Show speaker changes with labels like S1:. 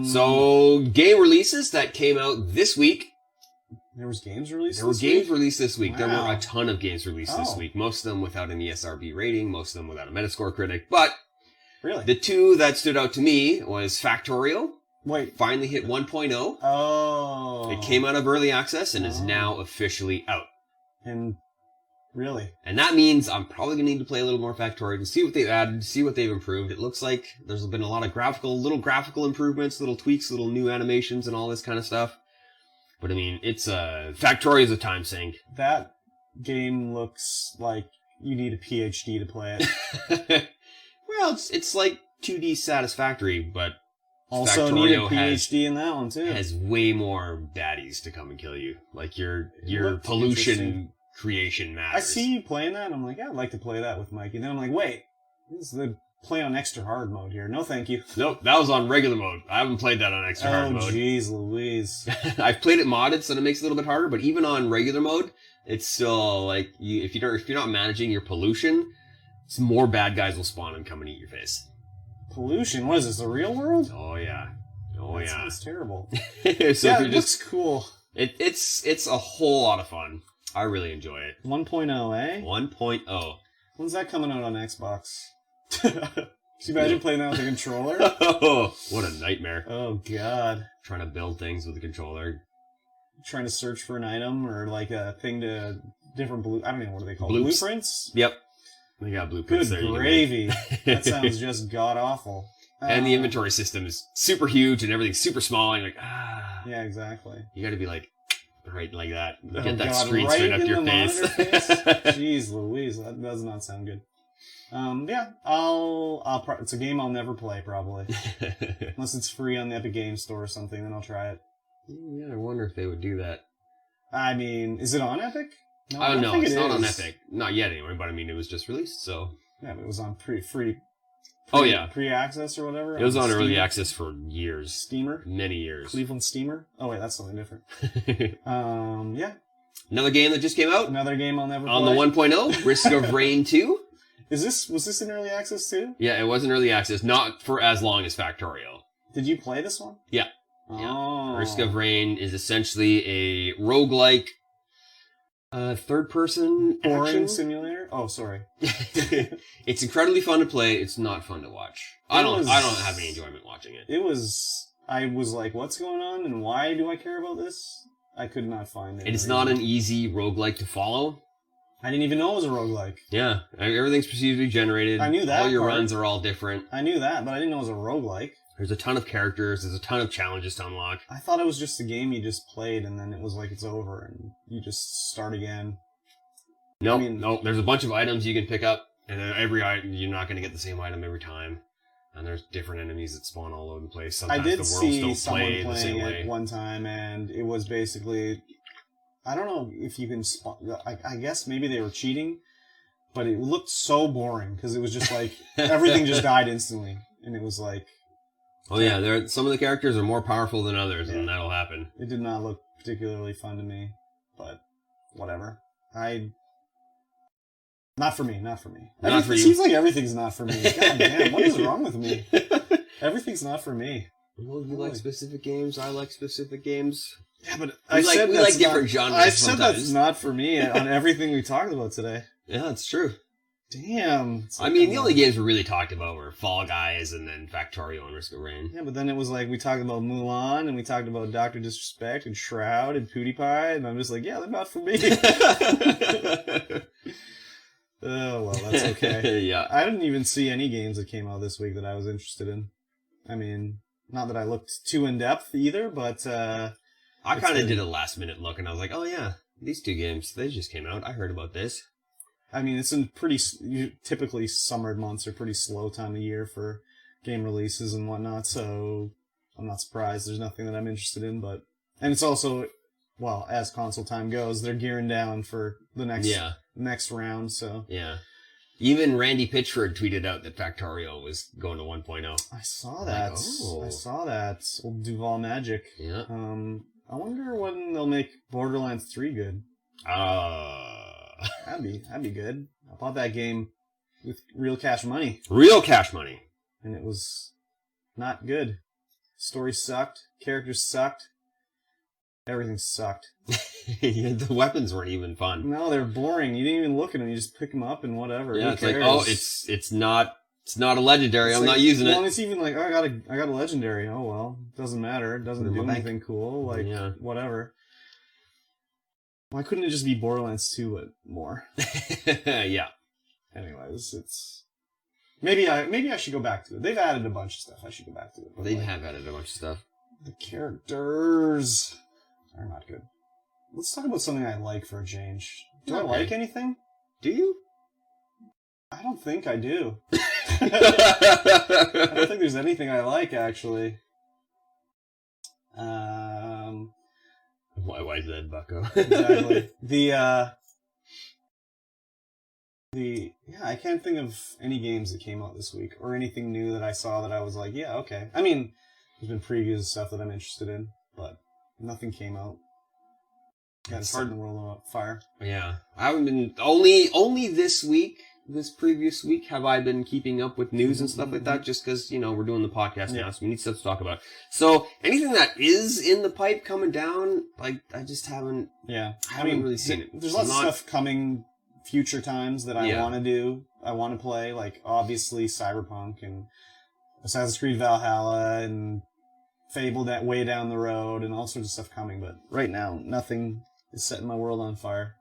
S1: So, game releases that came out this week.
S2: There was games released
S1: There were games released this week.
S2: Wow.
S1: There were a ton of games released this week. Most of them without an ESRB rating, most of them without a Metascore critic. But
S2: really,
S1: the two that stood out to me was Factorio.
S2: Wait.
S1: Finally hit 1.0.
S2: Oh.
S1: It came out of early access and is now officially out.
S2: And really?
S1: And that means I'm probably going to need to play a little more Factorio to see what they've added, to see what they've improved. It looks like there's been a lot of little graphical improvements, little tweaks, little new animations and all this kind of stuff. But I mean, it's Factorio is a time sink.
S2: That game looks like you need a PhD to play it.
S1: Well, it's like 2D Satisfactory, but
S2: also
S1: Factorio
S2: need a PhD in that one too.
S1: Has way more baddies to come and kill you. Like your pollution creation matters.
S2: I see you playing that, and I'm like, yeah, I'd like to play that with Mikey. Then I'm like, wait, this is the play on extra hard mode here. No, thank you.
S1: Nope, that was on regular mode. I haven't played that on extra hard mode.
S2: Oh, jeez Louise.
S1: I've played it modded, so it makes it a little bit harder, but even on regular mode, it's still like, if you're not managing your pollution, more bad guys will spawn and come and eat your face.
S2: Pollution? What is this, the real world?
S1: Oh, yeah.
S2: That sounds terrible.
S1: So
S2: yeah, it looks cool.
S1: It's a whole lot of fun. I really enjoy it.
S2: 1.0, eh?
S1: 1.0.
S2: When's that coming out on Xbox? Can you imagine playing that with a controller?
S1: Oh, what a nightmare.
S2: Oh, God.
S1: Trying to build things with a controller.
S2: Trying to search for an item or like a thing to different I don't know, what are they called?
S1: Bloops.
S2: Blueprints?
S1: Yep. They got blueprints
S2: Good
S1: there.
S2: gravy. That sounds just god-awful.
S1: And the inventory system is super huge and everything's super small. And you're like,
S2: Yeah, exactly.
S1: You gotta be like, right like that.
S2: Oh,
S1: Get that
S2: God,
S1: screen
S2: right
S1: straight up
S2: in
S1: your
S2: the
S1: face.
S2: Jeez Louise, that does not sound good. Yeah, it's a game I'll never play, probably. Unless it's free on the Epic Games Store or something, then I'll try it.
S1: Yeah, I wonder if they would do that.
S2: I mean, is it on Epic? No,
S1: I don't know. It's not on Epic. Not yet, anyway, but I mean, it was just released, so.
S2: Yeah, but it was on free pre-access or whatever.
S1: It was on early access for years.
S2: Steamer?
S1: Many years.
S2: Cleveland Steamer? Oh, wait, that's something different. Yeah.
S1: Another game that just came out.
S2: Another game I'll never play.
S1: On the 1.0, Risk of Rain 2.
S2: Was this in early access too?
S1: Yeah, it was in early access, not for as long as Factorio.
S2: Did you play this one?
S1: Yeah.
S2: Oh.
S1: Yeah. Risk of Rain is essentially a roguelike third-person action
S2: simulator. Oh, sorry.
S1: It's incredibly fun to play. It's not fun to watch. I don't have any enjoyment watching it.
S2: I was like, what's going on and why do I care about this? I could not find it.
S1: It's not an easy roguelike to follow.
S2: I didn't even know it was a roguelike.
S1: Yeah, everything's procedurally generated.
S2: I knew that.
S1: All your runs are all different.
S2: I knew that, but I didn't know it was a roguelike.
S1: There's a ton of characters. There's a ton of challenges to unlock.
S2: I thought it was just a game you just played and then it was like it's over and you just start again.
S1: No. There's a bunch of items you can pick up, and every item you're not going to get the same item every time. And there's different enemies that spawn all over the place. Sometimes
S2: I did
S1: the worlds
S2: see
S1: don't
S2: someone
S1: play the same
S2: playing
S1: way.
S2: it one time, and it was basically, I don't know if you can spawn. I guess maybe they were cheating, but it looked so boring because it was just like everything just died instantly, and it was like.
S1: Oh yeah, some of the characters are more powerful than others, and that'll happen.
S2: It did not look particularly fun to me, but whatever. Not for me.
S1: Not for you.
S2: It seems like everything's not for me. God damn, what is wrong with me? Everything's not for me.
S1: Well, you like specific games. I like specific games.
S2: Yeah, but
S1: we like different genres.
S2: I said that's not for me on everything we talked about today.
S1: Yeah, it's true.
S2: Damn.
S1: I mean, the only games we really talked about were Fall Guys and then Factorio and Risk of Rain.
S2: Yeah, but then it was like we talked about Mulan and we talked about Dr. Disrespect and Shroud and PewDiePie, and I'm just like, yeah, they're not for me. Oh, well, that's okay.
S1: Yeah.
S2: I didn't even see any games that came out this week that I was interested in. I mean, not that I looked too in-depth either, but... I
S1: kind of did a last-minute look, and I was like, oh, yeah, these two games, they just came out. I heard about this.
S2: I mean, it's in typically summer months are pretty slow time of year for game releases and whatnot, so I'm not surprised. There's nothing that I'm interested in, but... And it's also... Well, as console time goes, they're gearing down for the next round, so...
S1: Yeah. Even Randy Pitchford tweeted out that Factorio was going to 1.0.
S2: I saw that. I saw that. Old Duval Magic.
S1: Yeah.
S2: I wonder when they'll make Borderlands 3 good. That'd be good. I bought that game with real cash money.
S1: Real cash money.
S2: And it was not good. Story sucked. Characters sucked. Everything sucked.
S1: Yeah, the weapons weren't even fun.
S2: No, they're boring. You didn't even look at them. You just pick them up and whatever.
S1: Yeah,
S2: Who
S1: it's like,
S2: cares?
S1: oh, it's not a legendary.
S2: It's
S1: I'm
S2: like,
S1: not using
S2: well,
S1: it.
S2: and it's even like, oh, I got a legendary. Oh well, doesn't matter. It doesn't
S1: Put it in
S2: do
S1: my bank.
S2: anything cool. Like
S1: Yeah.
S2: whatever. Why couldn't it just be Borderlands 2 but more?
S1: Yeah.
S2: Anyways, it's maybe I should go back to it. They've added a bunch of stuff. I should go back to it. But
S1: They have added a bunch of stuff.
S2: the characters are not good. Let's talk about something I like for a change. Do I
S1: Okay.
S2: like anything?
S1: Do you?
S2: I don't think I do. I don't think there's anything I like, actually.
S1: Why is that, Bucko?
S2: Exactly. Yeah, I can't think of any games that came out this week or anything new that I saw that I was like, yeah, okay. I mean, there's been previews and stuff that I'm interested in, but nothing came out. Got
S1: It's
S2: set
S1: hard.
S2: the world on fire.
S1: Yeah. I haven't been only this week, this previous week, have I been keeping up with news and stuff like that, just because, we're doing the podcast now, so we need stuff to talk about. So anything that is in the pipe coming down, like, I just haven't
S2: Yeah.
S1: I haven't really seen it.
S2: There's lots of stuff coming future times that I
S1: Yeah.
S2: want to do. I want to play, like, obviously Cyberpunk and Assassin's Creed Valhalla and Fable that way down the road and all sorts of stuff coming. But right now, nothing is setting my world on fire.